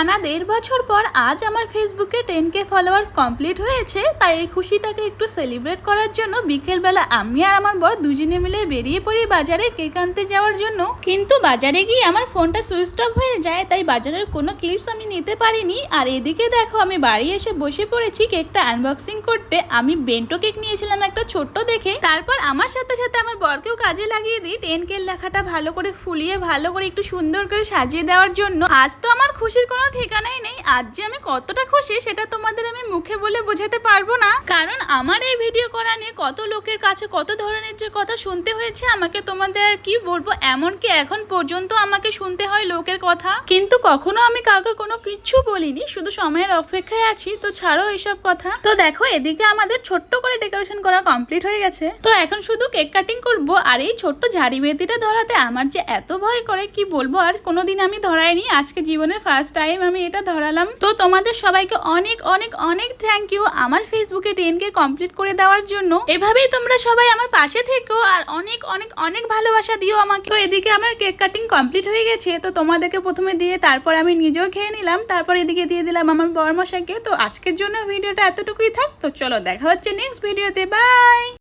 টানা 1.5 বছর পর আজ আমার ফেসবুকে 10K ফলোয়ার্স কমপ্লিট হয়েছে। তাই এই খুশিটাকে একটু সেলিব্রেট করার জন্য বিকেলবেলা আমি আর আমার বর দুজনে মিলে বেরিয়ে পড়ি বাজারে কেক আনতে যাওয়ার জন্য। কিন্তু বাজারে গিয়ে আমার ফোনটা সুইচ অফ হয়ে যায়, তাই বাজারের কোনো ক্লিপস আমি নিতে পারিনি। আর এদিকে দেখো আমি বাড়ি এসে বসে পড়েছি কেকটা আনবক্সিং করতে। আমি বেন্টো কেক নিয়েছিলাম একটা ছোট্ট দেখে, তারপর আমার সাথে সাথে আমার বরকেও কাজে লাগিয়ে দিই 10K লেখাটা ভালো করে ফুলিয়ে ভালো করে একটু সুন্দর করে সাজিয়ে দেওয়ার জন্য। আজ তো আমার খুশির কোনো ঠিকানাই নেই। আজ যে আমি কতটা খুশি সেটা তোমাদের আমি মুখে বলে বোঝাতে পারবো না, কারণ আমার এই ভিডিও করা নিয়ে কত লোকের কাছে কত ধরনের যে কথা শুনতে হয়েছে আমাকে তোমাদের আর কি বলবো। এমনকি এখন পর্যন্ত আমাকে শুনতে হয় লোকের কথা, কিন্তু কখনো আমি কাউকে কোনো কিচ্ছু বলিনি, শুধু সময়ের অপেক্ষায় আছি। তো ছাড়ো এইসব কথা। তো দেখো এদিকে আমাদের ছোট্ট করে ডেকোরেশন করা কমপ্লিট হয়ে গেছে। তো এখন শুধু কেক কাটিং করব। আর এই ছোট্ট ঝাড়ি বেতিটা ধরাতে আমার যে এত ভয় করে কি বলবো, আর কোনোদিন আমি ধরাইনি, আজকে জীবনের ফার্স্ট টাইম আমি এটা ধরালাম। তো তোমাদের সবাইকে অনেক অনেক অনেক থ্যাংক ইউ আমার ফেসবুকে 10K কমপ্লিট করে দেওয়ার জন্য। এভাবেই তোমরা সবাই আমার পাশে থেকো আর অনেক অনেক অনেক ভালোবাসা দিও আমাকে। তো এদিকে আমার কেক কাটিং কমপ্লিট হয়ে গেছে। তো তোমাদেরকে প্রথমে দিয়ে তারপর আমি নিজেও খেয়ে নিলাম, তারপর এদিকে দিয়ে দিলাম আমার বরমশাইকে। তো আজকের জন্য ভিডিওটা এতটুকুই থাক। তো চলো দেখা হচ্ছে নেক্সট ভিডিওতে, বাই।